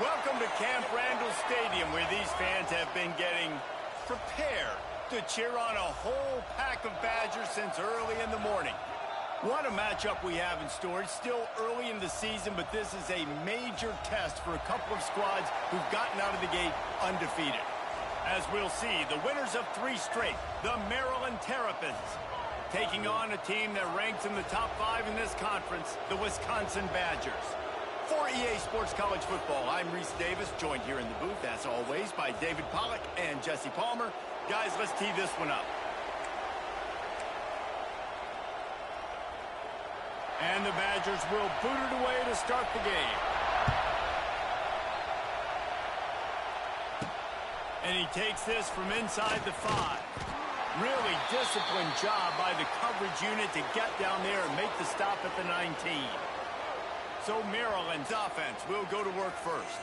Welcome to Camp Randall Stadium, where these fans have been getting prepared to cheer on a whole pack of Badgers since early in the morning. What a matchup we have in store. It's still early in the season, but this is a major test for a couple of squads who've gotten out of the gate undefeated. As we'll see, the winners of 3 straight, the Maryland Terrapins, taking on a team that ranks in the top 5 in this conference, the Wisconsin Badgers. For EA Sports College Football, I'm Reese Davis, joined here in the booth, as always, by David Pollack and Jesse Palmer. Guys, let's tee this one up. And the Badgers will boot it away to start the game. And he takes this from inside the 5. Really disciplined job by the coverage unit to get down there and make the stop at the 19. So Maryland's offense will go to work first.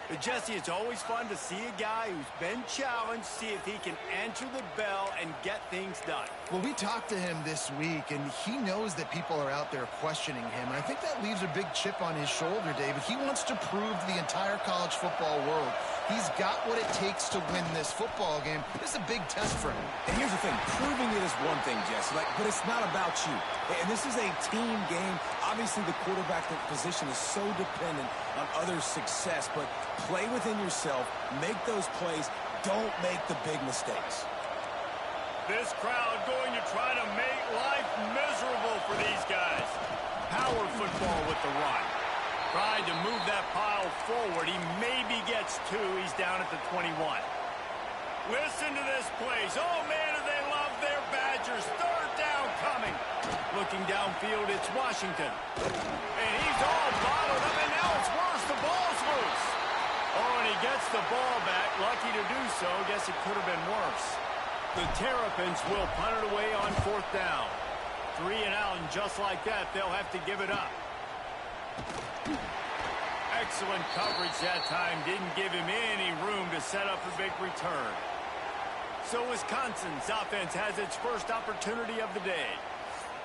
But Jesse, it's always fun to see a guy who's been challenged, see if he can answer the bell and get things done. Well, we talked to him this week, and he knows that people are out there questioning him. And I think that leaves a big chip on his shoulder, David. He wants to prove to the entire college football world he's got what it takes to win this football game. This is a big test for him. And here's the thing. Proving it is one thing, Jesse, but it's not about you. And this is a team game. Obviously, the quarterback position is so dependent on others' success, but play within yourself, make those plays, don't make the big mistakes. This crowd going to try to make life miserable for these guys. Power football with the run. Trying to move that pile forward. He maybe gets 2. He's down at the 21. Listen to this place. Oh, man, do they love their Badgers. 3rd down coming. Looking downfield, it's Washington. And he's all bottled up, and now it's worse. The ball's loose. Oh, and he gets the ball back. Lucky to do so. Guess it could have been worse. The Terrapins will punt it away on 4th down. 3 and out, and just like that, they'll have to give it up. Excellent coverage that time. Didn't give him any room to set up a big return. So Wisconsin's offense has its first opportunity of the day.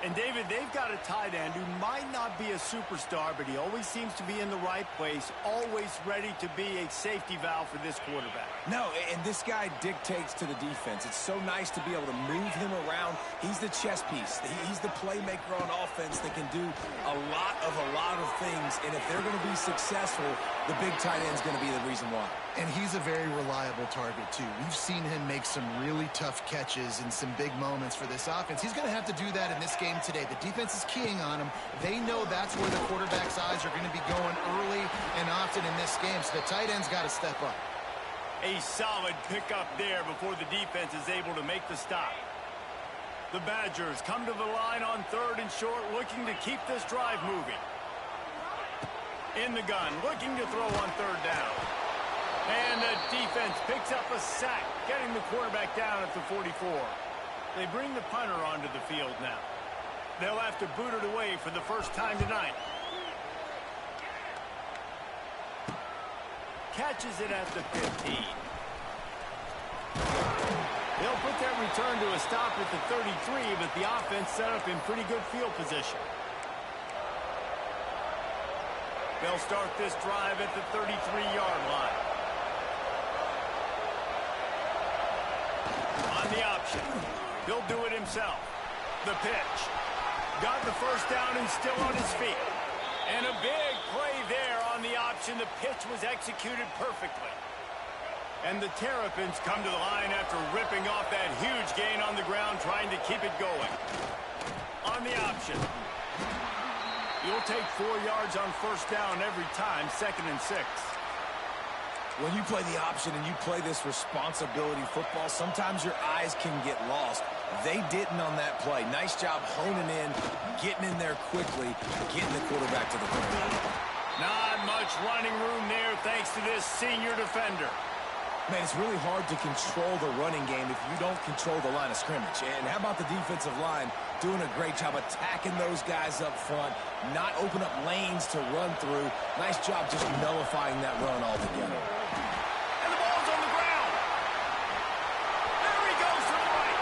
And, David, they've got a tight end who might not be a superstar, but he always seems to be in the right place, always ready to be a safety valve for this quarterback. No, and this guy dictates to the defense. It's so nice to be able to move him around. He's the chess piece. He's the playmaker on offense that can do a lot of things. And if they're going to be successful, the big tight end's going to be the reason why. And he's a very reliable target, too. We've seen him make some really tough catches and some big moments for this offense. He's going to have to do that in this game today. The defense is keying on him. They know that's where the quarterback's eyes are going to be going early and often in this game, so the tight end's got to step up. A solid pickup there before the defense is able to make the stop. The Badgers come to the line on 3rd and short, looking to keep this drive moving. In the gun, looking to throw on 3rd down. And the defense picks up a sack, getting the quarterback down at the 44. They bring the punter onto the field now. They'll have to boot it away for the first time tonight. Catches it at the 15. They'll put that return to a stop at the 33, but the offense set up in pretty good field position. They'll start this drive at the 33-yard line. On the option, he'll do it himself. The pitch. Got the first down and still on his feet. And a big play there on the option. The pitch was executed perfectly. And the Terrapins come to the line after ripping off that huge gain on the ground, trying to keep it going. On the option. You'll take 4 yards on 1st down every time, 2nd and 6. When you play the option and you play this responsibility football, sometimes your eyes can get lost. They didn't on that play. Nice job honing in, getting in there quickly, getting the quarterback to the ground. Not much running room there thanks to this senior defender. Man, it's really hard to control the running game if you don't control the line of scrimmage. And how about the defensive line doing a great job attacking those guys up front, not open up lanes to run through. Nice job just nullifying that run altogether. And the ball's on the ground. There he goes to the right.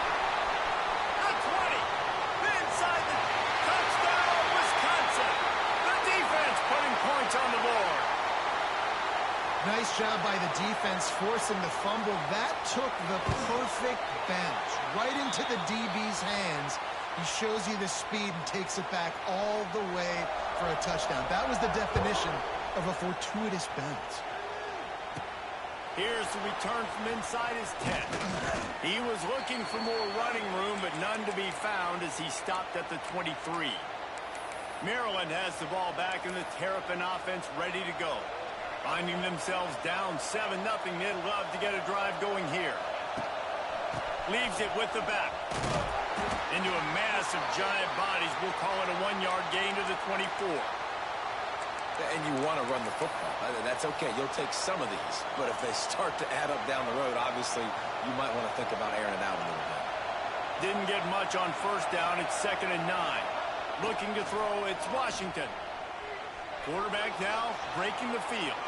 The 20. Inside the touchdown, Wisconsin. The defense putting points on the board. job by the defense forcing the fumble. That took the perfect bounce right into the DB's hands. He shows you the speed and takes it back all the way for a touchdown. That was the definition of a fortuitous bounce. Here's the return from inside his 10. He was looking for more running room, but none to be found as he stopped at the 23. Maryland has the ball back, and the Terrapin offense ready to go. Finding themselves down 7-0, they'd love to get a drive going here. Leaves it with the back. Into a mass of giant bodies. We'll call it a 1-yard gain to the 24. And you want to run the football. That's okay. You'll take some of these. But if they start to add up down the road, obviously, you might want to think about airing it out a little bit. Didn't get much on first down. It's 2nd and 9. Looking to throw, it's Washington. Quarterback now breaking the field.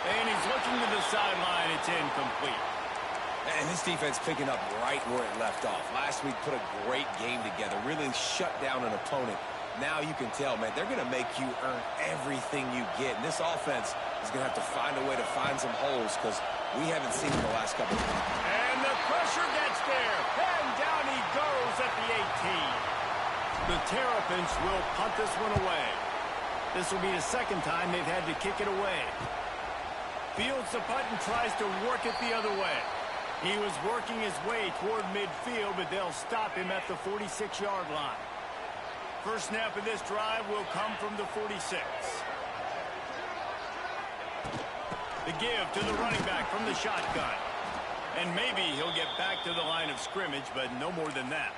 And he's looking to the sideline. It's incomplete. And this defense picking up right where it left off. Last week put a great game together. Really shut down an opponent. Now you can tell, man, they're going to make you earn everything you get. And this offense is going to have to find a way to find some holes because we haven't seen it the last couple of weeks. And the pressure gets there. And down he goes at the 18. The Terrapins will punt this one away. This will be the second time they've had to kick it away. Fields the punt and tries to work it the other way. He was working his way toward midfield, but they'll stop him at the 46-yard line. First snap of this drive will come from the 46. The give to the running back from the shotgun. And maybe he'll get back to the line of scrimmage, but no more than that.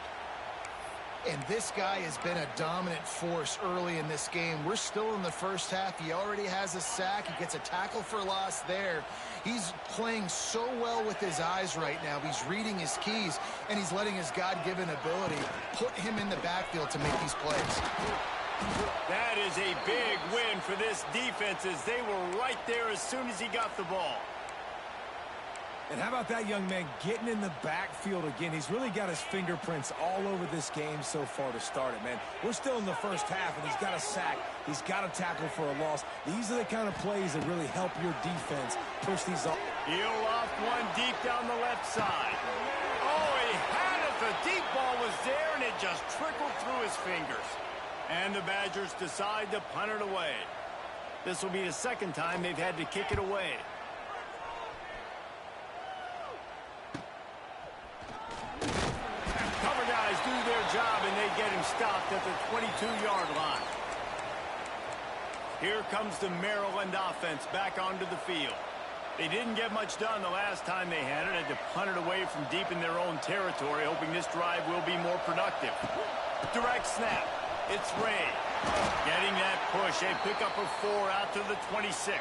And this guy has been a dominant force early in this game. We're still in the first half. He already has a sack. He gets a tackle for loss there. He's playing so well with his eyes right now. He's reading his keys, and he's letting his God-given ability put him in the backfield to make these plays. That is a big win for this defense as they were right there as soon as he got the ball. And how about that young man getting in the backfield again? He's really got his fingerprints all over this game so far to start it, man. We're still in the first half, and he's got a sack. He's got a tackle for a loss. These are the kind of plays that really help your defense push these off. He'll off one deep down the left side. Oh, he had it. The deep ball was there, and it just trickled through his fingers. And the Badgers decide to punt it away. This will be the second time they've had to kick it away. Cover guys do their job, and they get him stopped at the 22-yard line. Here comes the Maryland offense back onto the field. They didn't get much done the last time they had it. Had to punt it away from deep in their own territory, hoping this drive will be more productive. Direct snap. It's Ray. Getting that push. A pickup of 4 out to the 26.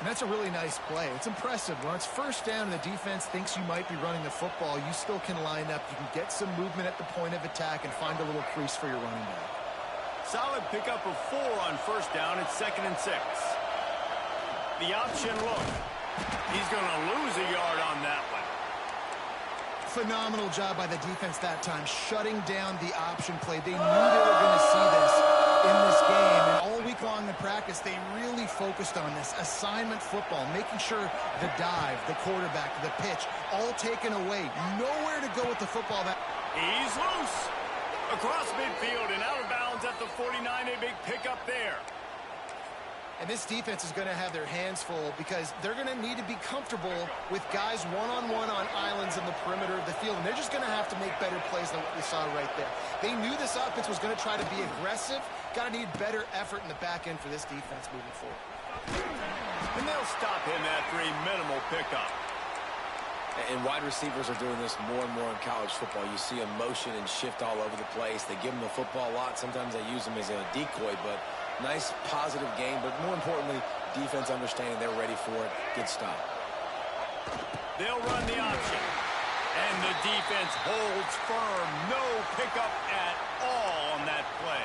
And that's a really nice play. It's impressive. When it's first down and the defense thinks you might be running the football, you still can line up. You can get some movement at the point of attack and find a little crease for your running back. Solid pickup of 4 on first down. It's 2nd and 6. The option look. He's going to lose a yard on that one. Phenomenal job by the defense that time, shutting down the option play. They knew they were going to see this in this game, and all week long in practice, they really focused on this assignment football, making sure the dive, the quarterback, the pitch, all taken away. Nowhere to go with the football. He's loose. Across midfield and out of bounds at the 49, a big pickup there. And this defense is going to have their hands full because they're going to need to be comfortable with guys one-on-one on islands in the perimeter of the field. And they're just going to have to make better plays than what we saw right there. They knew this offense was going to try to be aggressive. Got to need better effort in the back end for this defense moving forward. And they'll stop him after a minimal pickup. And wide receivers are doing this more and more in college football. You see them motion and shift all over the place. They give them the football a lot. Sometimes they use them as a decoy, but nice, positive game. But more importantly, defense understanding they're ready for it. Good stop. They'll run the option. And the defense holds firm. No pickup at all on that play.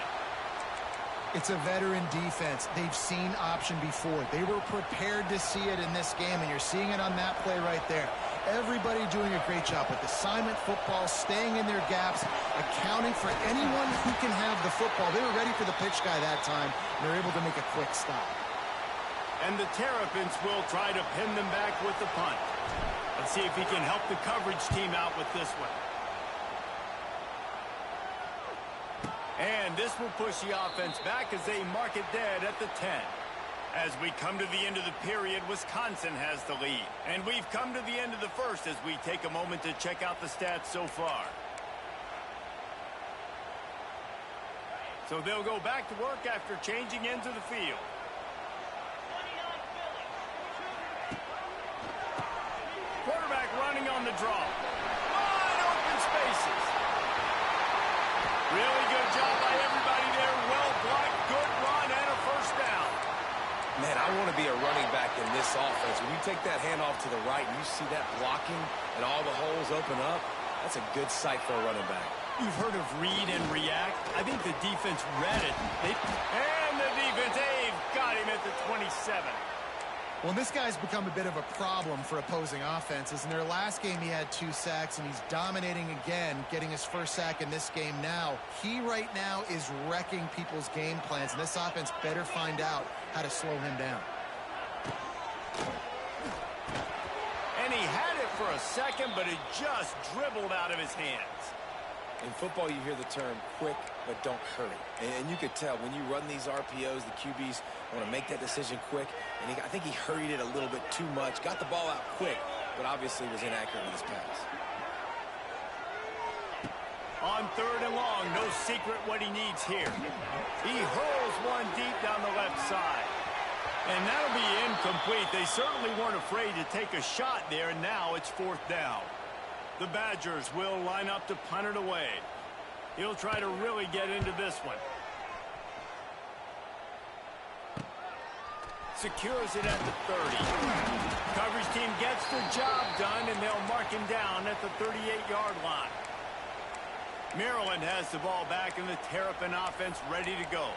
It's a veteran defense. They've seen option before. They were prepared to see it in this game, and you're seeing it on that play right there. Everybody doing a great job with assignment football, staying in their gaps, accounting for anyone who can have the football. They were ready for the pitch guy that time, and they're able to make a quick stop. And the Terrapins will try to pin them back with the punt. Let's see if he can help the coverage team out with this one. And this will push the offense back as they mark it dead at the 10. As we come to the end of the period, Wisconsin has the lead. And we've come to the end of the first as we take a moment to check out the stats so far. So they'll go back to work after changing into the field. Quarterback running on the draw. Wide open spaces. Really good job by everybody there. Well blocked, good run, and a first down. Man, I want to be a running back in this offense. When you take that handoff to the right and you see that blocking and all the holes open up, that's a good sight for a running back. You've heard of read and react. I think the defense read it. And the defense, they've got him at the 27. Well, this guy's become a bit of a problem for opposing offenses. In their last game, he had 2 sacks, and he's dominating again, getting his first sack in this game now. He right now is wrecking people's game plans, and this offense better find out how to slow him down. And he had it for a second, but it just dribbled out of his hands. In football, you hear the term quick, but don't hurry. And you could tell when you run these RPOs, the QBs want to make that decision quick. And I think he hurried it a little bit too much, got the ball out quick, but obviously was inaccurate with his pass. On 3rd and long, no secret what he needs here. He hurls one deep down the left side. And that'll be incomplete. They certainly weren't afraid to take a shot there, and now it's 4th down. The Badgers will line up to punt it away. He'll try to really get into this one. Secures it at the 30. Coverage team gets the job done, and they'll mark him down at the 38-yard line. Maryland has the ball back, and the Terrapin offense ready to go.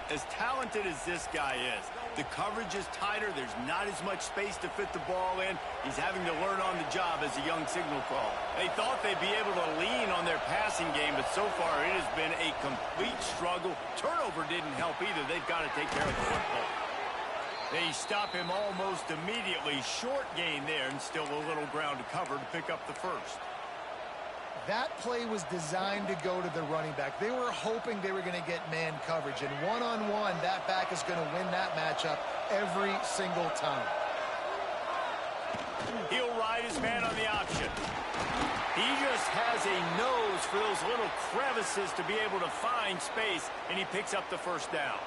As talented as this guy is, the coverage is tighter. There's not as much space to fit the ball in. He's having to learn on the job as a young signal call. They thought they'd be able to lean on their passing game, but so far it has been a complete struggle. Turnover didn't help either. They've got to take care of the football. They stop him almost immediately. Short gain there, and still a little ground to cover to pick up the first. That play was designed to go to the running back. They were hoping they were going to get man coverage, and one-on-one, that back is going to win that matchup every single time. He'll ride his man on the option. He just has a nose for those little crevices to be able to find space, and he picks up the first down.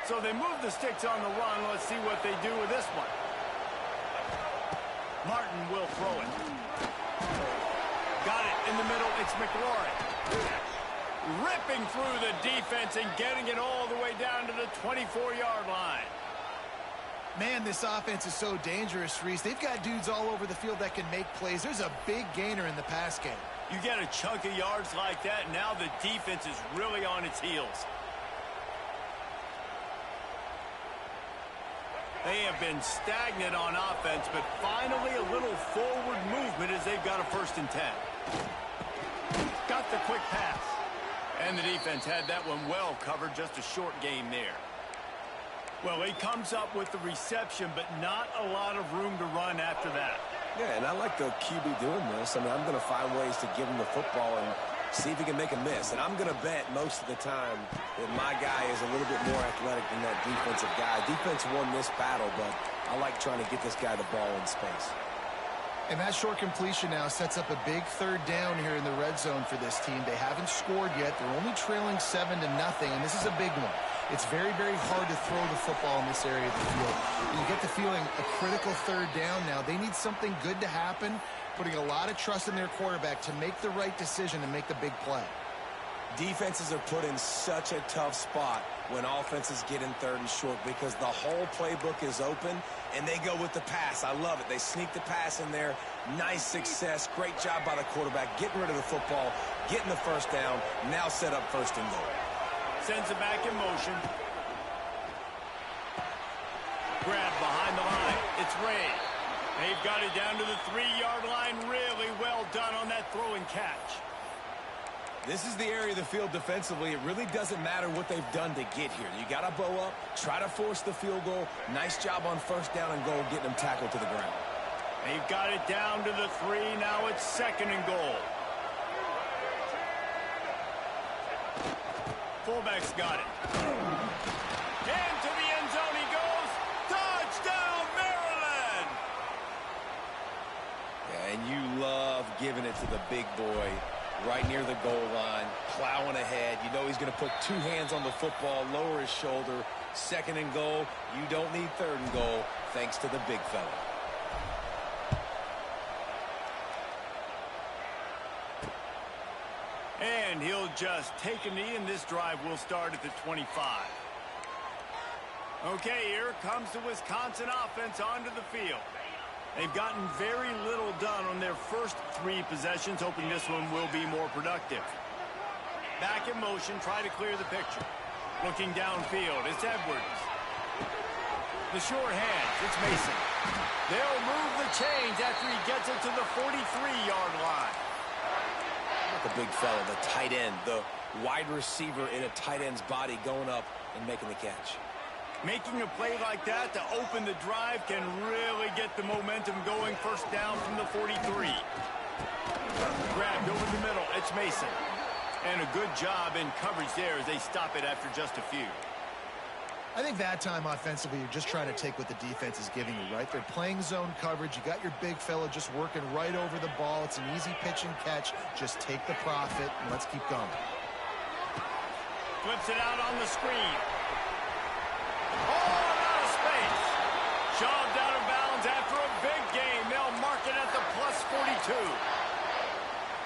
So they move the sticks on the run. Let's see what they do with this one. Martin will throw it. Got it in the middle. It's McLaurin. Ripping through the defense and getting it all the way down to the 24-yard line. Man, this offense is so dangerous, Reese. They've got dudes all over the field that can make plays. There's a big gainer in the pass game. You get a chunk of yards like that, now the defense is really on its heels. They have been stagnant on offense, but finally a little forward movement as they've got a 1st and 10. Got the quick pass. And the defense had that one well covered, just a short gain there. Well, he comes up with the reception, but not a lot of room to run after that. Yeah, and I like the QB doing this. I mean, I'm going to find ways to give him the football and see if he can make a miss. And I'm going to bet most of the time that my guy is a little bit more athletic than that defensive guy. Defense won this battle, but I like trying to get this guy the ball in space. And that short completion now sets up a big 3rd down here in the red zone for this team. They haven't scored yet. They're only trailing 7-0, and this is a big one. It's very, very hard to throw the football in this area of the field. You get the feeling a critical 3rd down now. They need something good to happen, putting a lot of trust in their quarterback to make the right decision and make the big play. Defenses are put in such a tough spot when offenses get in 3rd and short because the whole playbook is open and they go with the pass. I love it. They sneak the pass in there. Nice success. Great job by the quarterback getting rid of the football, getting the 1st down, now set up 1st and goal. Sends it back in motion. Grab behind the line. It's Ray. They've got it down to the 3-yard line. Really well done on that throw and catch. This is the area of the field defensively. It really doesn't matter what they've done to get here. You got to bow up, try to force the field goal. Nice job on first down and goal, getting them tackled to the ground. They've got it down to the 3. Now it's 2nd and goal. Fullback's got it. Into the end zone he goes. Touchdown, Maryland! Yeah, and you love giving it to the big boy right near the goal line, plowing ahead. You know he's going to put 2 hands on the football, lower his shoulder. 2nd and goal. You don't need 3rd and goal, thanks to the big fella. And he'll just take a knee, and this drive will start at the 25. Okay, here comes the Wisconsin offense onto the field. They've gotten very little done on their first 3 possessions, hoping this one will be more productive. Back in motion, try to clear the picture. Looking downfield, it's Edwards. The short hands, it's Mason. They'll move the chains after he gets it to the 43-yard line. The big fella, the tight end, the wide receiver in a tight end's body going up and making the catch. Making a play like that to open the drive can really get the momentum going. First down from the 43. Grabbed over the middle. It's Mason. And a good job in coverage there as they stop it after just a few. I think that time offensively, you're just trying to take what the defense is giving you, right? They're playing zone coverage. You got your big fella just working right over the ball. It's an easy pitch and catch. Just take the profit, and let's keep going. Flips it out on the screen. Oh, out of space. Shoved out of bounds after a big game. They'll mark it at the plus 42.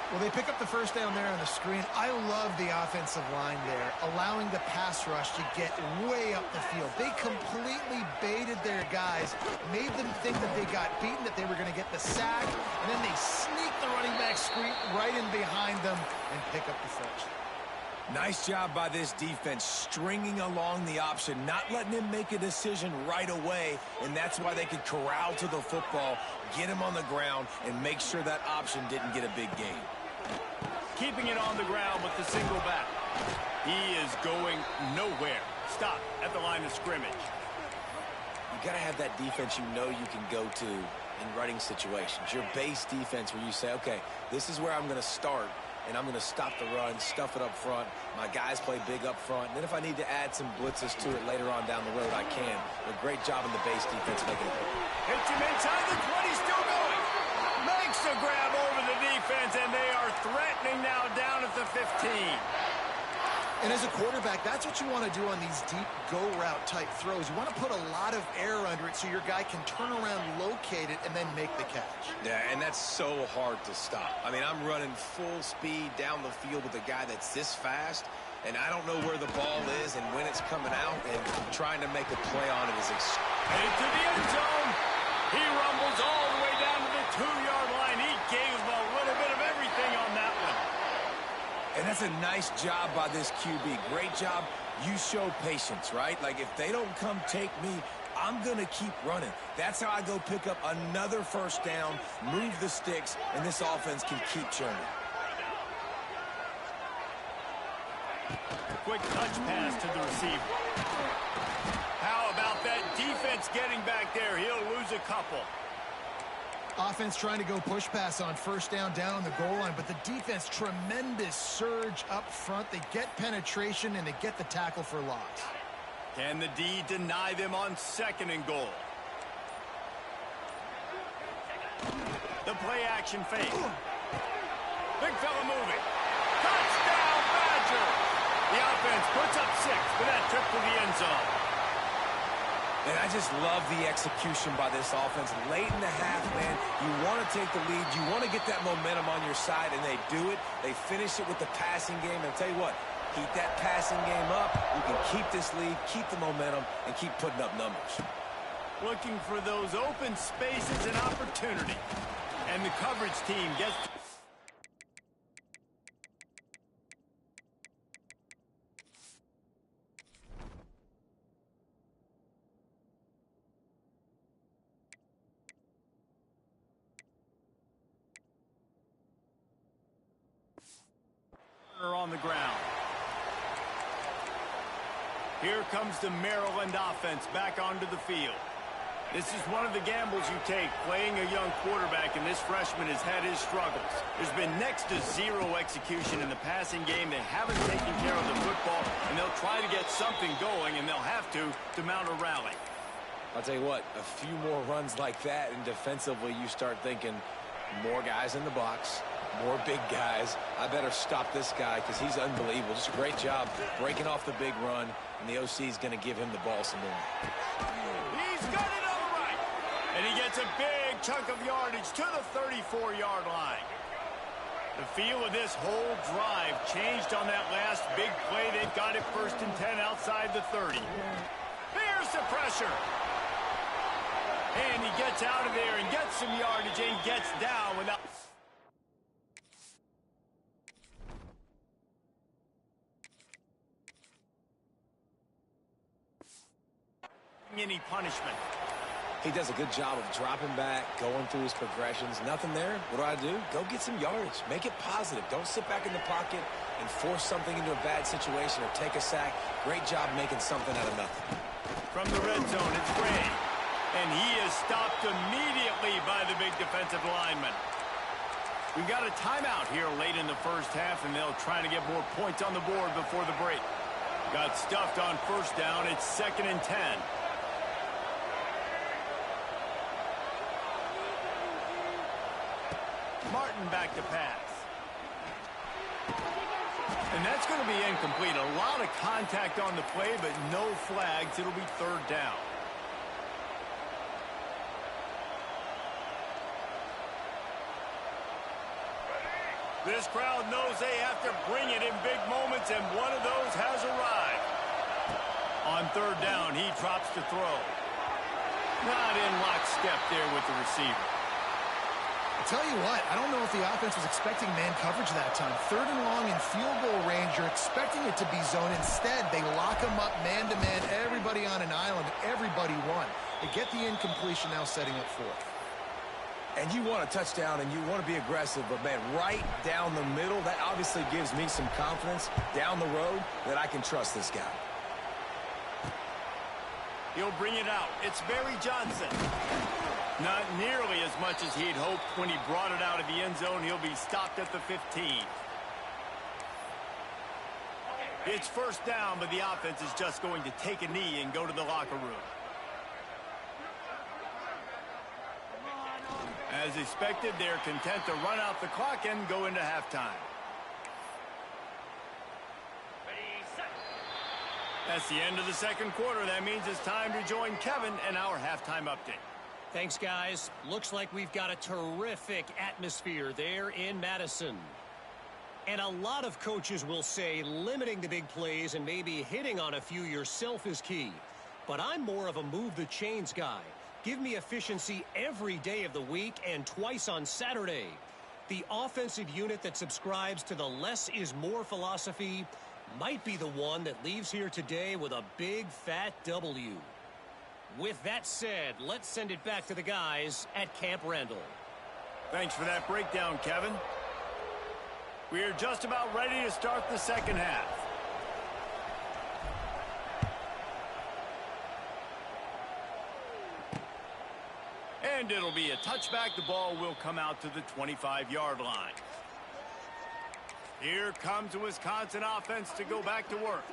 Well, they pick up the first down there on the screen. I love the offensive line there, allowing the pass rush to get way up the field. They completely baited their guys, made them think that they got beaten, that they were going to get the sack, and then they sneak the running back screen right in behind them and pick up the first. Nice job by this defense, stringing along the option, not letting him make a decision right away, and that's why they could corral to the football, get him on the ground, and make sure that option didn't get a big gain. Keeping it on the ground with the single back. He is going nowhere. Stop at the line of scrimmage. You got to have that defense you know you can go to in running situations. Your base defense where you say, okay, this is where I'm going to start, and I'm going to stop the run, stuff it up front. My guys play big up front. And then if I need to add some blitzes to it later on down the road, I can. A great job in the base defense making it. Hits him inside the 20, still going. Makes the grab over the defense, and they are threatening now down at the 15. And as a quarterback, that's what you want to do on these deep go route type throws. You want to put a lot of air under it so your guy can turn around, locate it, and then make the catch. Yeah, and that's so hard to stop. I mean, I'm running full speed down the field with a guy that's this fast, and I don't know where the ball is and when it's coming out, and trying to make a play on it is headed to the end zone. He rumbles all the way down to the 2-yard line. He gave him a little bit of everything on that one. And that's a nice job by this QB. Great job. You show patience, right? Like, if they don't come take me, I'm going to keep running. That's how I go pick up another first down, move the sticks, and this offense can keep churning. Quick touch pass to the receiver. How about that defense getting back there? He'll lose a couple. Offense trying to go push pass on first down on the goal line, but the defense, tremendous surge up front. They get penetration, and they get the tackle for loss. Can the D deny them on 2nd and goal? The play action fake. Big fella moving. Touchdown, Badger! The offense puts up 6 for that trip to the end zone. And I just love the execution by this offense. Late in the half, man, you want to take the lead. You want to get that momentum on your side, and they do it. They finish it with the passing game. And I'll tell you what, keep that passing game up. You can keep this lead, keep the momentum, and keep putting up numbers. Looking for those open spaces and opportunity. And the coverage team gets... On the ground. Here comes the Maryland offense back onto the field. This is one of the gambles you take playing a young quarterback, and this freshman has had his struggles. There's been next to zero execution in the passing game. They haven't taken care of the football, and they'll try to get something going, and they'll have to mount a rally. I'll tell you what, a few more runs like that, and defensively you start thinking more guys in the box, more big guys. I better stop this guy because he's unbelievable. Just a great job breaking off the big run, and the OC is going to give him the ball some more. He's got it all right. And he gets a big chunk of yardage to the 34-yard line. The feel of this whole drive changed on that last big play. They got it 1st and 10 outside the 30. Here's the pressure. And he gets out of there and gets some yardage and gets down without... any punishment. He does a good job of dropping back, going through his progressions. Nothing there. What do? Go get some yardage. Make it positive. Don't sit back in the pocket and force something into a bad situation or take a sack. Great job making something out of nothing. From the red zone, it's Gray. And he is stopped immediately by the big defensive lineman. We've got a timeout here late in the first half, and they'll try to get more points on the board before the break. Got stuffed on 1st down. It's 2nd and 10. Martin back to pass. And that's going to be incomplete. A lot of contact on the play, but no flags. It'll be 3rd down. This crowd knows they have to bring it in big moments, and one of those has arrived. On 3rd down, he drops to throw. Not in lockstep there with the receiver. Tell you what, I don't know if the offense was expecting man coverage that time. 3rd and long in field goal range, you're expecting it to be zone. Instead, they lock them up man-to-man, everybody on an island, everybody won. They get the incompletion, now setting up 4th. And you want a touchdown, and you want to be aggressive, but, man, right down the middle, that obviously gives me some confidence down the road that I can trust this guy. He'll bring it out. It's Barry Johnson. Not nearly as much as he'd hoped when he brought it out of the end zone. He'll be stopped at the 15. It's 1st down, but the offense is just going to take a knee and go to the locker room. As expected, they're content to run out the clock and go into halftime. That's the end of the 2nd quarter. That means it's time to join Kevin and our halftime update. Thanks, guys. Looks like we've got a terrific atmosphere there in Madison. And a lot of coaches will say limiting the big plays and maybe hitting on a few yourself is key. But I'm more of a move the chains guy. Give me efficiency every day of the week and twice on Saturday. The offensive unit that subscribes to the less is more philosophy might be the one that leaves here today with a big fat W. With that said, let's send it back to the guys at Camp Randall. Thanks for that breakdown, Kevin. We're just about ready to start the 2nd half. And it'll be a touchback. The ball will come out to the 25-yard line. Here comes the Wisconsin offense to go back to work.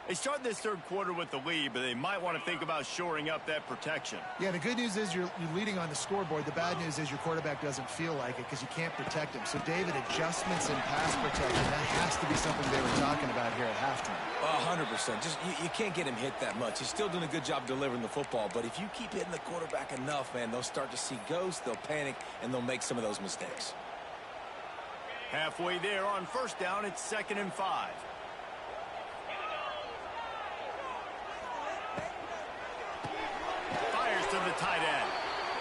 They start this 3rd quarter with the lead, but they might want to think about shoring up that protection. Yeah, the good news is you're leading on the scoreboard. The bad news is your quarterback doesn't feel like it because you can't protect him. So, David, adjustments in pass protection, that has to be something they were talking about here at halftime. 100%. Just you can't get him hit that much. He's still doing a good job delivering the football, but if you keep hitting the quarterback enough, man, they'll start to see ghosts, they'll panic, and they'll make some of those mistakes. Halfway there on 1st down, it's 2nd and 5. Fires to the tight end.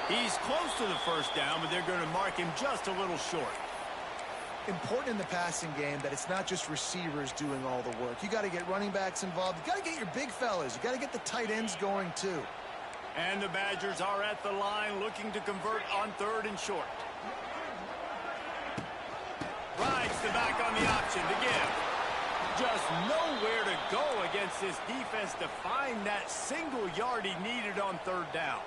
He's close to the 1st down, but they're going to mark him just a little short. Important in the passing game that it's not just receivers doing all the work. You got to get running backs involved. You got to get your big fellas. You got to get the tight ends going too. And the Badgers are at the line looking to convert on 3rd and short. Rides the back on the option to give. Just nowhere to go against this defense to find that single yard he needed on third down.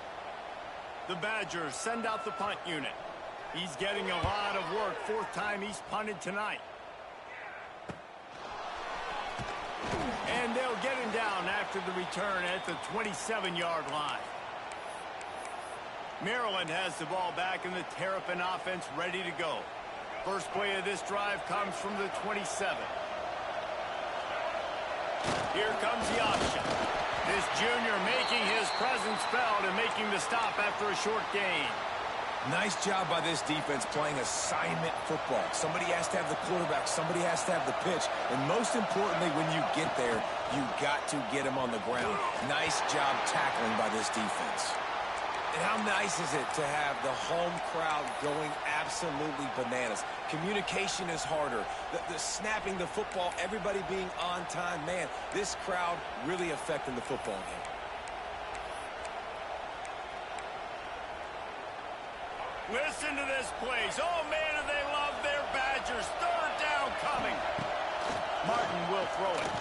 The Badgers send out the punt unit. He's getting a lot of work. Fourth time he's punted tonight. And they'll get him down after the return at the 27-yard line. Maryland has the ball back and the Terrapin offense ready to go. First play of this drive comes from the 27. Here comes the option. This junior making his presence felt and making the stop after a short gain. Nice job by this defense playing assignment football. Somebody has to have the quarterback. Somebody has to have the pitch. And most importantly, when you get there, you got to get him on the ground. Nice job tackling by this defense. And how nice is it to have the home crowd going absolutely bananas? Communication is harder. The snapping the football, everybody being on time. Man, this crowd really affecting the football game. Listen to this place. Oh, man, do they love their Badgers. Third down coming. Martin will throw it.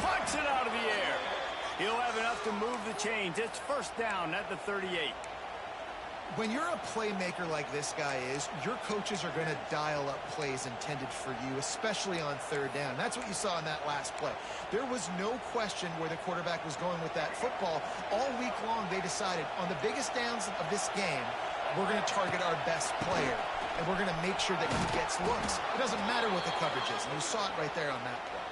Punts it out of the air. He'll have enough to move the chains. It's first down at the 38. When you're a playmaker like this guy is, your coaches are going to dial up plays intended for you, especially on third down. That's what you saw in that last play. There was no question where the quarterback was going with that football. All week long, they decided on the biggest downs of this game, we're going to target our best player, and we're going to make sure that he gets looks. It doesn't matter what the coverage is, and you saw it right there on that play.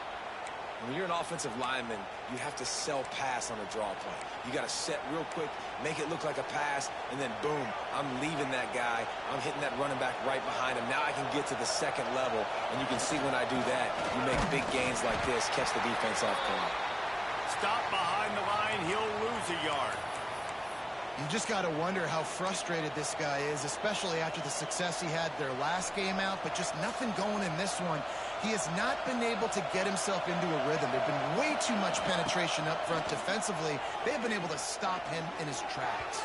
When you're an offensive lineman, you have to sell pass on a draw play. You got to set real quick, make it look like a pass, and then boom, I'm leaving that guy. I'm hitting that running back right behind him. Now I can get to the second level, and you can see when I do that, you make big gains like this, catch the defense off guard. Stop behind the line, he'll lose a yard. You just got to wonder how frustrated this guy is, especially after the success he had their last game out, but just nothing going in this one. He has not been able to get himself into a rhythm. There's been way too much penetration up front defensively. They've been able to stop him in his tracks.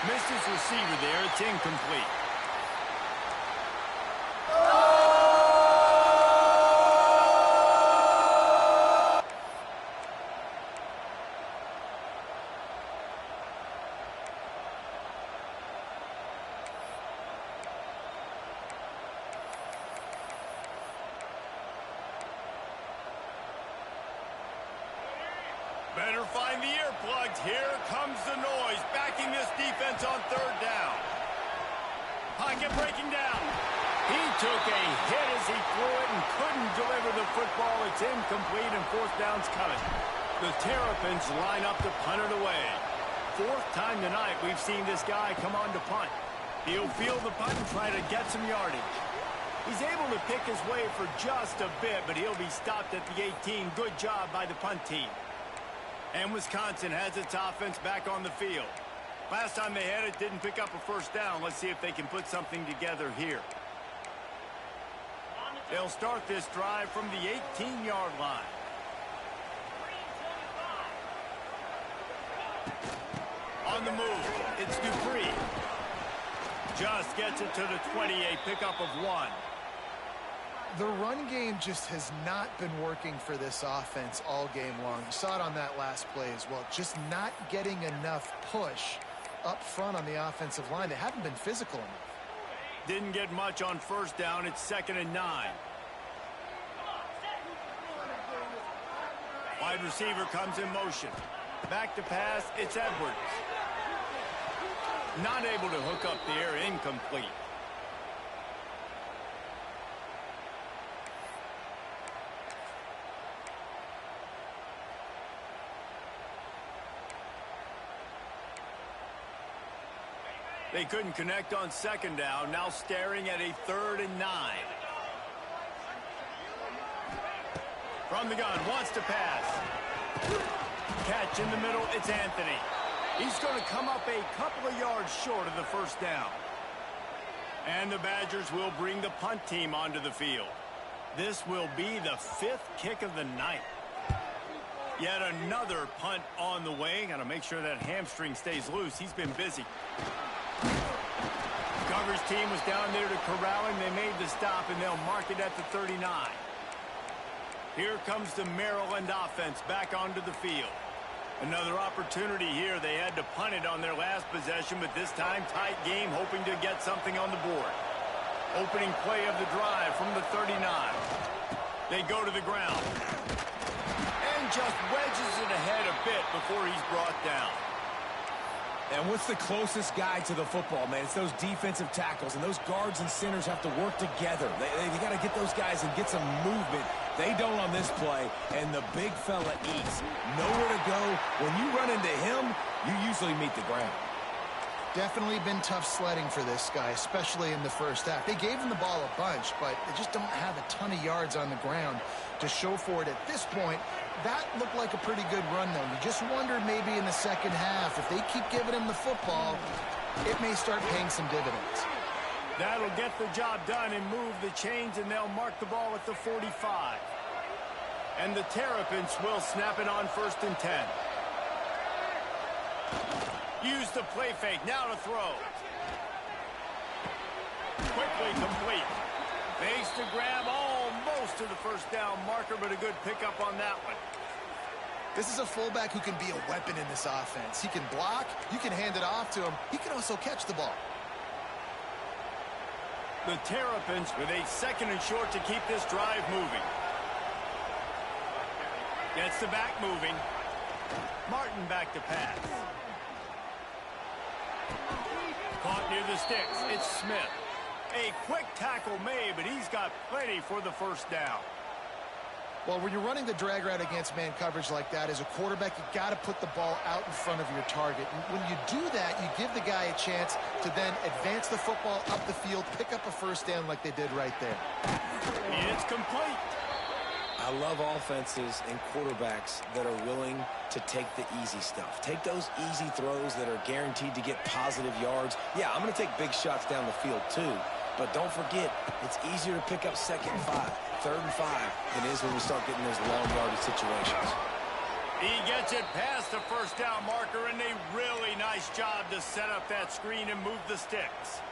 Missed his receiver there. It's incomplete. Better find the earplugs. Here comes the noise, backing this defense on third down. Pocket breaking down. He took a hit as he threw it and couldn't deliver the football. It's incomplete and fourth down's coming. The Terrapins line up to punt it away. Fourth time tonight we've seen this guy come on to punt. He'll field the punt and try to get some yardage. He's able to pick his way for just a bit, but he'll be stopped at the 18. Good job by the punt team. And Wisconsin has its offense back on the field. Last time they had it, didn't pick up a first down. Let's see if they can put something together here. They'll start this drive from the 18-yard line. On the move, it's Dupree. Just gets it to the 28, pickup of 1. The run game just has not been working for this offense all game long. You saw it on that last play as well. Just not getting enough push up front on the offensive line. They haven't been physical enough. Didn't get much on first down. It's 2nd and 9. Wide receiver comes in motion. Back to pass, it's Edwards. Not able to hook up the air, incomplete. They couldn't connect on 2nd down, now staring at a 3rd and 9. From the gun, wants to pass. Catch in the middle, it's Anthony. He's going to come up a couple of yards short of the first down. And the Badgers will bring the punt team onto the field. This will be the 5th kick of the night. Yet another punt on the way. Got to make sure that hamstring stays loose. He's been busy. Whoever's team was down there to corral him, they made the stop, and they'll mark it at the 39. Here comes the Maryland offense back onto the field. Another opportunity here. They had to punt it on their last possession, but this time tight game, hoping to get something on the board. Opening play of the drive from the 39. They go to the ground. And just wedges it ahead a bit before he's brought down. And what's the closest guy to the football, man? It's those defensive tackles, and those guards and centers have to work together. They got to get those guys and get some movement. They don't on this play, and the big fella eats. Nowhere to go. When you run into him, you usually meet the ground. Definitely been tough sledding for this guy, especially in the first half. They gave him the ball a bunch, but they just don't have a ton of yards on the ground to show for it at this point. That looked like a pretty good run, though. You just wonder maybe in the second half, if they keep giving him the football, it may start paying some dividends. That'll get the job done and move the chains, and they'll mark the ball at the 45. And the Terrapins will snap it on 1st and 10. Use the play fake, now to throw. Quickly complete. Makes the grab almost to the first down marker, but a good pickup on that one. This is a fullback who can be a weapon in this offense. He can block, you can hand it off to him, he can also catch the ball. The Terrapins with a 2nd and short to keep this drive moving. Gets the back moving. Martin back to pass. Caught near the sticks. It's Smith. A quick tackle made, but he's got plenty for the first down. Well, when you're running the drag route against man coverage like that, as a quarterback, you got to put the ball out in front of your target. And when you do that, you give the guy a chance to then advance the football up the field, pick up a first down like they did right there. It's complete. I love offenses and quarterbacks that are willing to take the easy stuff. Take those easy throws that are guaranteed to get positive yards. Yeah, I'm going to take big shots down the field too. But don't forget, it's easier to pick up 2nd and 5, 3rd and 5 than it is when we start getting those long yardage situations. He gets it past the first down marker, and a really nice job to set up that screen and move the sticks.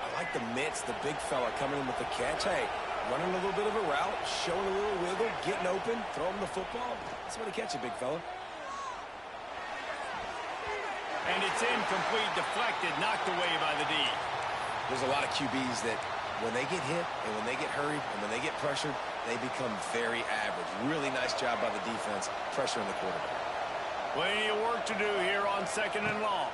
I like the mitts, the big fella coming in with the catch. Hey, running a little bit of a route, showing a little wiggle, getting open, throwing the football. That's what he catch it, big fella. And it's incomplete, deflected, knocked away by the D. There's a lot of QBs that when they get hit and when they get hurried and when they get pressured, they become very average. Really nice job by the defense, pressuring the quarterback. Plenty of work to do here on 2nd and long.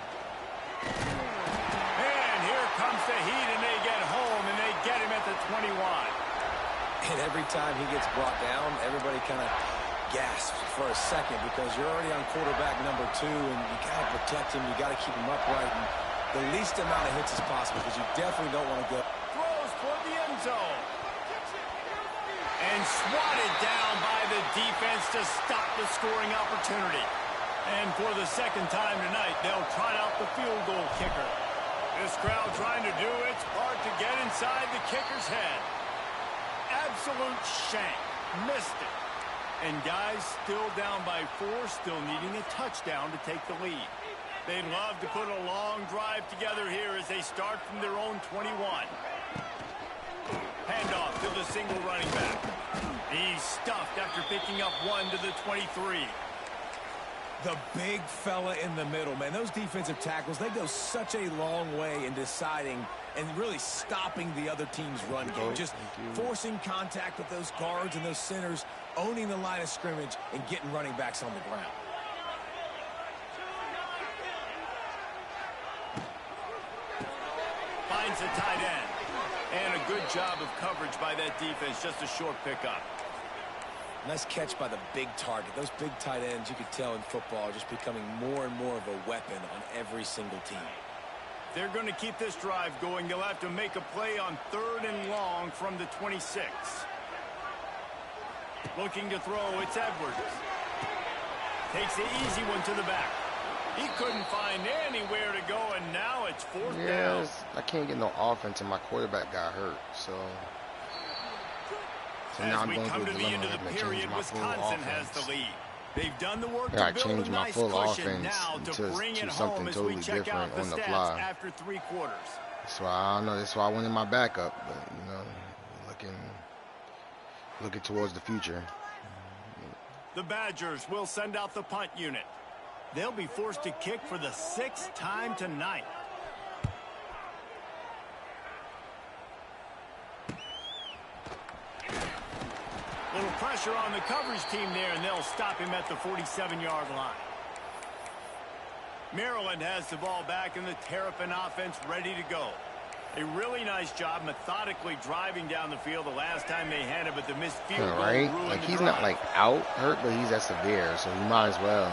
And here comes the heat, and they get home, and they get him at the 21. And every time he gets brought down, everybody kind of gasps for a second because you're already on quarterback number 2, and you got to protect him. You got to keep him upright and the least amount of hits as possible because you definitely don't want to go. Throws toward the end zone. And swatted down by the defense to stop the scoring opportunity. And for the 2nd time tonight, they'll trot out the field goal kicker. This crowd trying to do its part to get inside the kicker's head. Absolute shank. Missed it. And guys still down by 4, still needing a touchdown to take the lead. They'd love to put a long drive together here as they start from their own 21. Handoff to the single running back. He's stuffed after picking up 1 to the 23. The big fella in the middle, man. Those defensive tackles, they go such a long way in deciding and really stopping the other team's run game. Just forcing contact with those guards and those centers, owning the line of scrimmage, and getting running backs on the ground. Finds a tight end. And a good job of coverage by that defense. Just a short pickup. Nice catch by the big target. Those big tight ends, you could tell in football, are just becoming more and more of a weapon on every single team. They're going to keep this drive going. They'll have to make a play on 3rd and long from the 26. Looking to throw, it's Edwards. Takes the easy one to the back. He couldn't find anywhere to go, and now it's 4th down. I can't get no offense, and my quarterback got hurt, so now As I'm we going come through to a the end dilemma of the having to change period, my full Wisconsin has offense. the lead. They've done the work I gotta to build change a my nice full cushion offense now to bring it something home as totally we check out different the on the stats fly. after 3 quarters. That's why I don't know. That's why I went in my backup, but you know, looking towards the future. The Badgers will send out the punt unit. They'll be forced to kick for the 6th time tonight. Little pressure on the coverage team there, and they'll stop him at the 47-yard line. Maryland has the ball back, and the Terrapin offense ready to go. A really nice job methodically driving down the field the last time they had it, but the missed field goal Right? ruined Like the he's drive. not like out hurt, but he's that severe, so he might as well.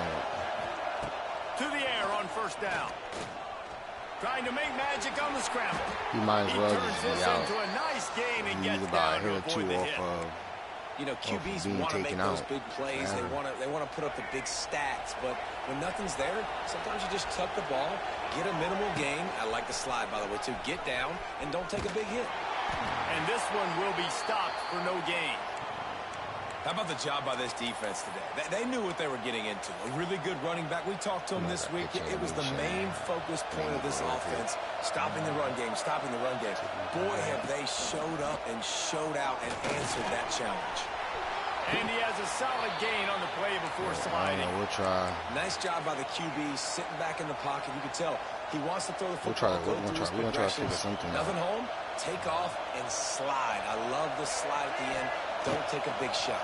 To the air on 1st down. Trying to make magic on the scramble. He might as He well turns just this be out. into a nice gain and He's gets about a down to hit or avoid two the off hit. of. You know, QBs being want to make taken those out. big plays. Yeah. They want to put up the big stats. But when nothing's there, sometimes you just tuck the ball, get a minimal gain. I like the slide, by the way, too. Get down and don't take a big hit. And this one will be stopped for no gain. How about the job by this defense today? They knew what they were getting into. A really good running back. We talked to him this week. It was the main focus point of this offense. Stopping the run game, stopping the run game. Boy, have they showed up and showed out and answered that challenge. And he has a solid gain on the play before I sliding. don't know. We'll try. Nice job by the QB, sitting back in the pocket. You can tell he wants to throw the We'll try football. to- Go through his we're gonna try to figure progressions. something out. Nothing home, take off and slide. I love the slide at the end. Don't take a big shot.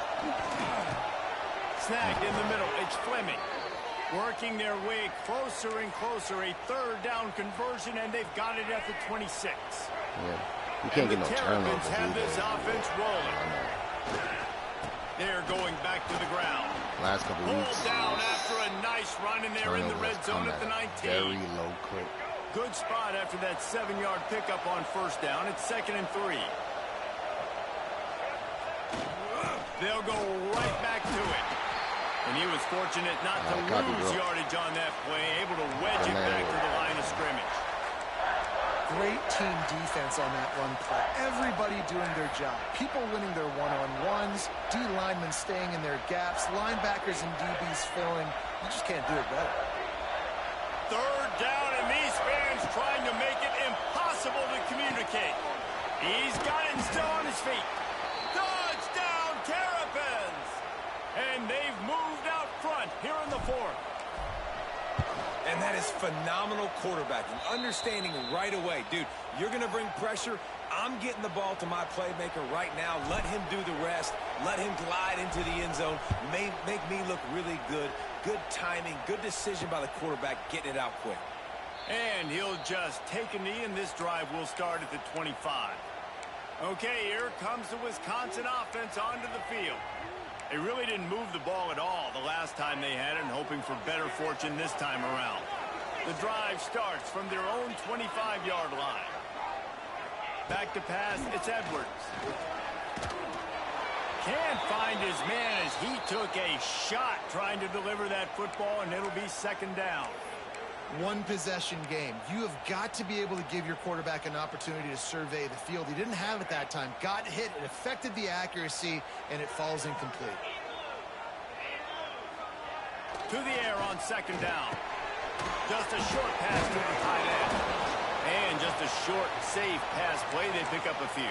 Snagged in the middle. It's Fleming. Working their way closer and closer. A 3rd down conversion, and they've got it at the 26. Yeah. You can't And get the no Terrapins turnovers have this either. offense rolling. They're going back to the ground. Last couple Pulled weeks. down after a nice run, and they're in the red turnovers zone come at the a 19. very low clip. Good spot after that 7-yard pickup on 1st down. It's 2nd and 3. They'll go right back to it. And he was fortunate not to copy, lose bro. yardage on that play, able to wedge it back to the line of scrimmage. Great team defense on that run play. Everybody doing their job. People winning their one-on-ones, D linemen staying in their gaps, linebackers and DBs filling. You just can't do it better. 3rd down, and these fans trying to make it impossible to communicate. He's got it and still on his feet. Touchdown, Terrapins! And they've moved out front here in the 4th. And that is phenomenal quarterbacking. Understanding right away, dude, you're going to bring pressure. I'm getting the ball to my playmaker right now. Let him do the rest. Let him glide into the end zone. Make me look really good. Good timing, good decision by the quarterback, getting it out quick. And he'll just take a knee, and this drive will start at the 25. Okay, here comes the Wisconsin offense onto the field. They really didn't move the ball at all the last time they had it, and hoping for better fortune this time around. The drive starts from their own 25-yard line. Back to pass, it's Edwards. Can't find his man as he took a shot trying to deliver that football, and it'll be 2nd down. One possession game. You have got to be able to give your quarterback an opportunity to survey the field. He didn't have it that time. Got hit, it affected the accuracy, and it falls incomplete. To the air on 2nd down. Just a short pass to the tight end. And just a short, safe pass play. They pick up a few.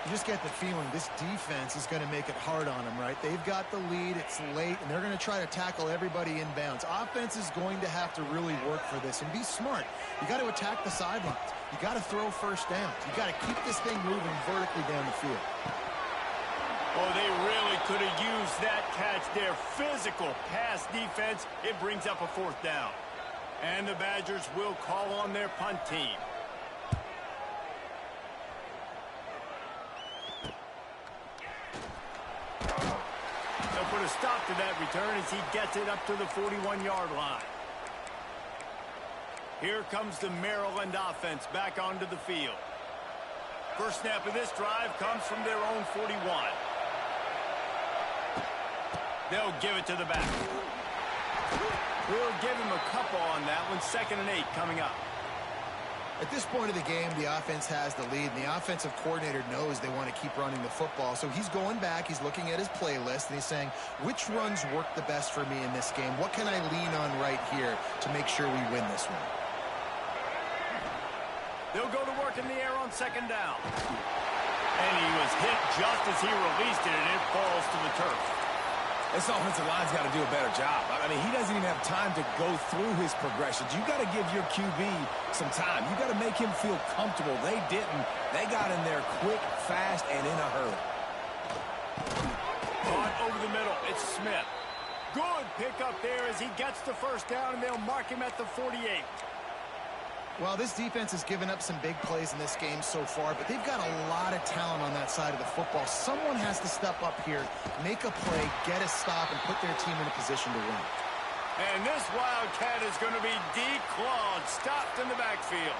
You just get the feeling this defense is going to make it hard on them, right? They've got the lead, it's late, and they're going to try to tackle everybody inbounds. Offense is going to have to really work for this and be smart. You got to attack the sidelines. You got to throw 1st downs. You got to keep this thing moving vertically down the field. Oh, they really could have used that catch there. Physical pass defense. It brings up a 4th down. And the Badgers will call on their punt team. They'll put a stop to that return as he gets it up to the 41-yard line. Here comes the Maryland offense back onto the field. First snap of this drive comes from their own 41. They'll give it to the back. We'll give him a couple on that one. 2nd and 8 coming up. At this point of the game, the offense has the lead, and the offensive coordinator knows they want to keep running the football. So he's going back, he's looking at his playlist, and he's saying, which runs work the best for me in this game? What can I lean on right here to make sure we win this one? They'll go to work in the air on second down. And he was hit just as he released it, and it falls to the turf. This offensive line's got to do a better job. I mean, he doesn't even have time to go through his progressions. You got to give your QB some time. You got to make him feel comfortable. They didn't. They got in there quick, fast, and in a hurry. On over the middle, it's Smith. Good pickup there as he gets the first down, and they'll mark him at the 48. Well, this defense has given up some big plays in this game so far, but they've got a lot of talent on that side of the football. Someone has to step up here, make a play, get a stop, and put their team in a position to win. And this Wildcat is going to be declawed, stopped in the backfield.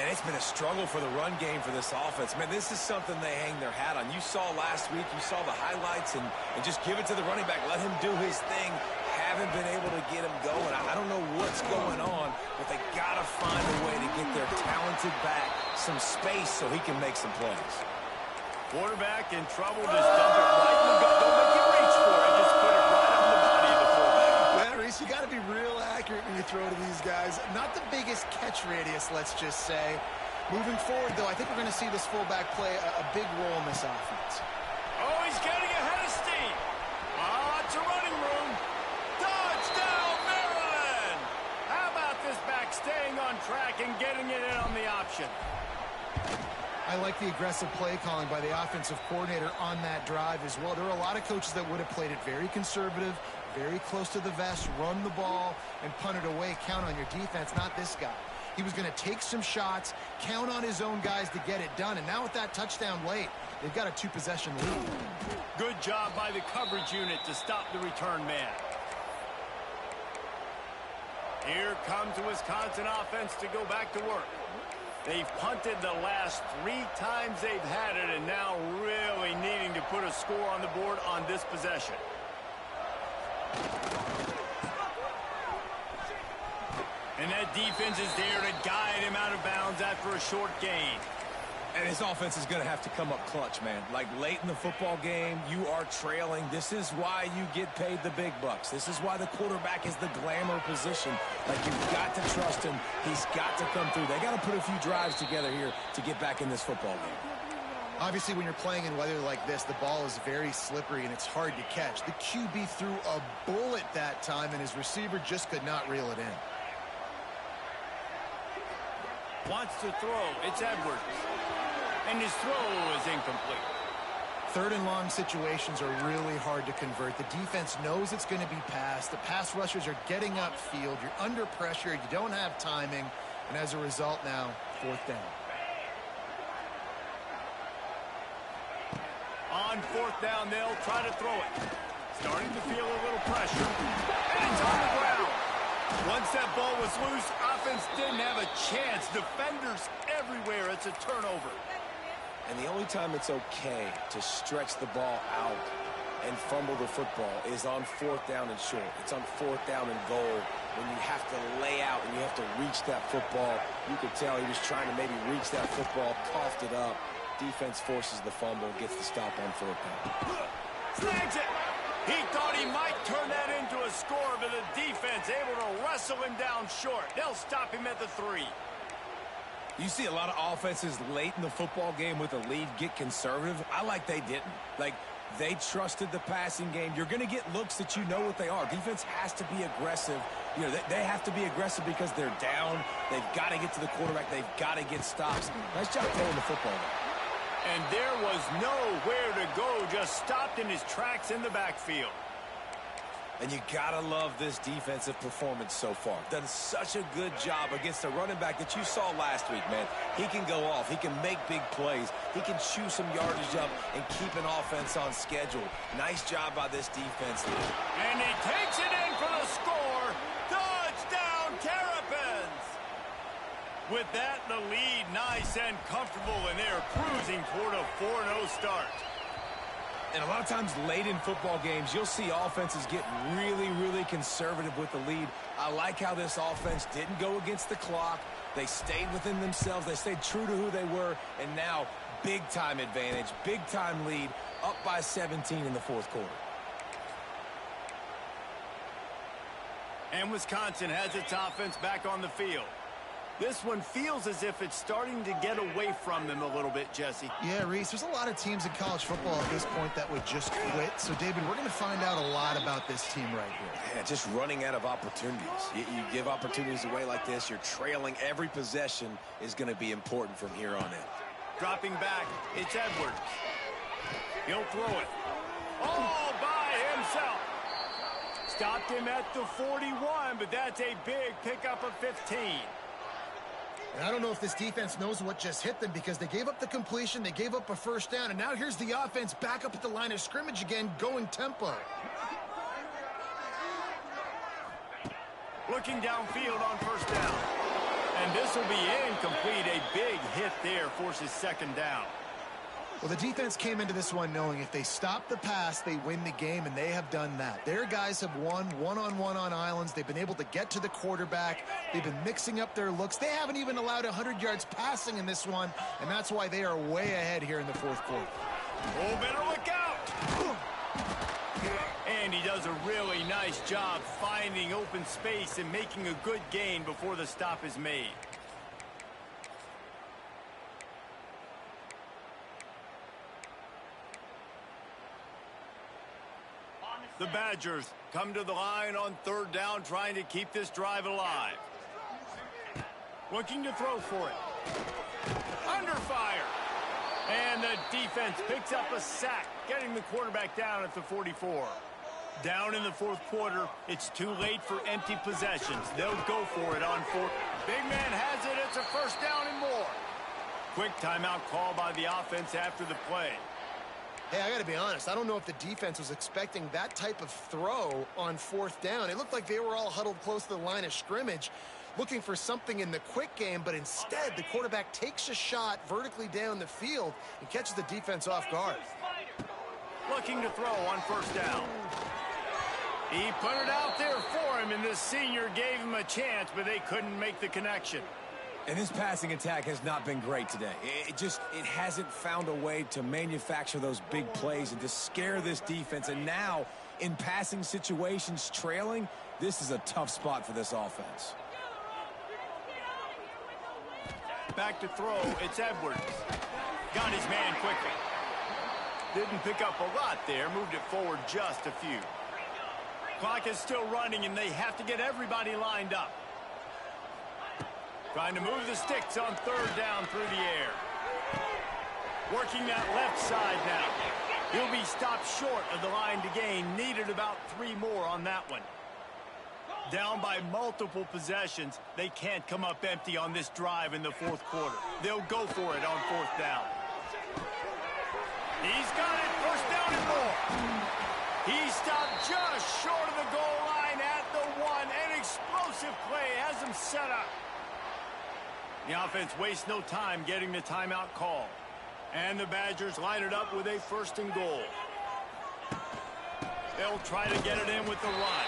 And it's been a struggle for the run game for this offense. Man, this is something they hang their hat on. You saw last week, you saw the highlights, and just give it to the running back. Let him do his thing. Haven't been able to get him going. I don't know what's going on, but they got to find a way to get their talented back some space so he can make some plays. Quarterback in trouble, just dump it right in the gut. Don't make him reach for it. Just put it right on the body of the fullback. Well, Reese, you got to be real accurate when you throw to these guys. Not the biggest catch radius, let's just say. Moving forward, though, I think we're going to see this fullback play a big role in this offense. Oh, he's getting ahead of steam. It's a running room. Touchdown, Maryland! How about this back staying on track and getting it in on the option? I like the aggressive play calling by the offensive coordinator on that drive as well. There are a lot of coaches that would have played it very conservative, very close to the vest, run the ball, and punt it away. Count on your defense, not this guy. He was going to take some shots, count on his own guys to get it done. And now with that touchdown late, they've got a two-possession lead. Good job by the coverage unit to stop the return man. Here comes the Wisconsin offense to go back to work. They've punted the last 3 times they've had it, and now really needing to put a score on the board on this possession. And that defense is there to guide him out of bounds after a short gain. And his offense is going to have to come up clutch, man. Like late in the football game, you are trailing. This is why you get paid the big bucks. This is why the quarterback is the glamour position. Like, you've got to trust him. He's got to come through. They got to put a few drives together here to get back in this football game. Obviously, when you're playing in weather like this, the ball is very slippery and it's hard to catch. The QB threw a bullet that time, and his receiver just could not reel it in. Wants to throw. It's Edwards. And his throw is incomplete. Third and long situations are really hard to convert. The defense knows it's going to be passed. The pass rushers are getting upfield. You're under pressure. You don't have timing. And as a result now, 4th down. On 4th down, they'll try to throw it. Starting to feel a little pressure. And it's on the ground. Once that ball was loose, offense didn't have a chance. Defenders everywhere. It's a turnover. And the only time it's okay to stretch the ball out and fumble the football is on 4th down and short. It's on 4th down and goal when you have to lay out and you have to reach that football. You could tell he was trying to maybe reach that football, coughed it up. Defense forces the fumble, gets the stop on 4th down. Snags it. He thought he might turn that into a score, but the defense able to wrestle him down short. They'll stop him at the 3. You see a lot of offenses late in the football game with a lead get conservative. I like they didn't. Like, they trusted the passing game. You're going to get looks that you know what they are. Defense has to be aggressive. You know, they have to be aggressive because they're down. They've got to get to the quarterback. They've got to get stops. Nice job throwing the football there. And there was nowhere to go, just stopped in his tracks in the backfield. And you gotta love this defensive performance so far. Done such a good job against a running back that you saw last week, man. He can go off. He can make big plays. He can chew some yardage up and keep an offense on schedule. Nice job by this defense. And he takes it in for the score. Touchdown, Terrapins! With that, the lead nice and comfortable, and they're cruising toward a 4-0 start. And a lot of times late in football games, you'll see offenses get really, really conservative with the lead. I like how this offense didn't go against the clock. They stayed within themselves. They stayed true to who they were. And now, big-time advantage, big-time lead, up by 17 in the fourth quarter. And Wisconsin has its offense back on the field. This one feels as if it's starting to get away from them a little bit, Jesse. Yeah, Reese, there's a lot of teams in college football at this point that would just quit. So, David, we're going to find out a lot about this team right here. Yeah, just running out of opportunities. You give opportunities away like this, you're trailing. Every possession is going to be important from here on in. Dropping back, it's Edwards. He'll throw it. All by himself. Stopped him at the 41, but that's a big pickup of 15. And I don't know if this defense knows what just hit them because they gave up the completion, they gave up a first down, and now here's the offense back up at the line of scrimmage again, going tempo. Looking downfield on first down. And this will be incomplete. A big hit there forces second down. Well, the defense came into this one knowing if they stop the pass, they win the game, and they have done that. Their guys have won one-on-one on islands. They've been able to get to the quarterback. They've been mixing up their looks. They haven't even allowed 100 yards passing in this one, and that's why they are way ahead here in the fourth quarter. Oh, better look out! And he does a really nice job finding open space and making a good gain before the stop is made. The Badgers come to the line on third down, trying to keep this drive alive. Looking to throw for it. Under fire. And the defense picks up a sack, getting the quarterback down at the 44. Down in the fourth quarter, it's too late for empty possessions. They'll go for it on fourth. Big man has it. It's a first down and more. Quick timeout call by the offense after the play. Hey, I got to be honest. I don't know if the defense was expecting that type of throw on fourth down. It looked like they were all huddled close to the line of scrimmage, looking for something in the quick game, but instead the quarterback takes a shot vertically down the field and catches the defense off guard. Looking to throw on first down. He put it out there for him, and the senior gave him a chance, but they couldn't make the connection. And this passing attack has not been great today. It hasn't found a way to manufacture those big plays and to scare this defense. And now, in passing situations, trailing, this is a tough spot for this offense. Back to throw, it's Edwards. Got his man quickly. Didn't pick up a lot there, moved it forward just a few. Clock is still running, and they have to get everybody lined up. Trying to move the sticks on third down through the air. Working that left side now. He'll be stopped short of the line to gain. Needed about 3 more on that one. Down by multiple possessions. They can't come up empty on this drive in the fourth quarter. They'll go for it on fourth down. He's got it. First down and more. He stopped just short of the goal line at the 1. An explosive play has him set up. The offense wastes no time getting the timeout call. And the Badgers line it up with a first and goal. They'll try to get it in with the run.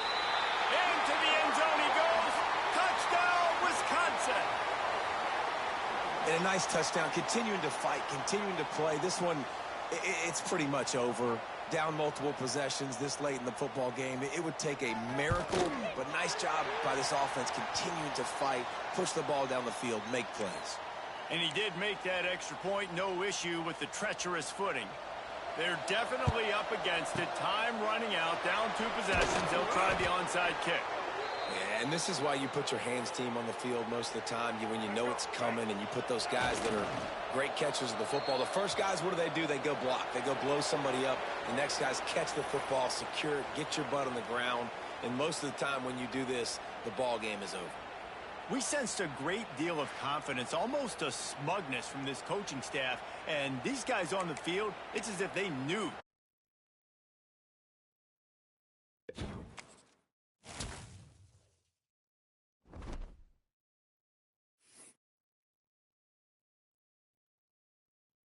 Into the end zone he goes. Touchdown, Wisconsin. And a nice touchdown. Continuing to fight, continuing to play. This one, it's pretty much over. Down multiple possessions this late in the football game. It would take a miracle, but nice job by this offense continuing to fight, push the ball down the field, make plays. And he did make that extra point, no issue with the treacherous footing. They're definitely up against it. Time running out, down 2 possessions. They'll try the onside kick. Yeah, and this is why you put your hands team on the field most of the time, when you know it's coming, and you put those guys that are great catchers of the football. The first guys, what do? They go block. They go blow somebody up. The next guys catch the football, secure it, get your butt on the ground. And most of the time when you do this, the ball game is over. We sensed a great deal of confidence, almost a smugness from this coaching staff. And these guys on the field, it's as if they knew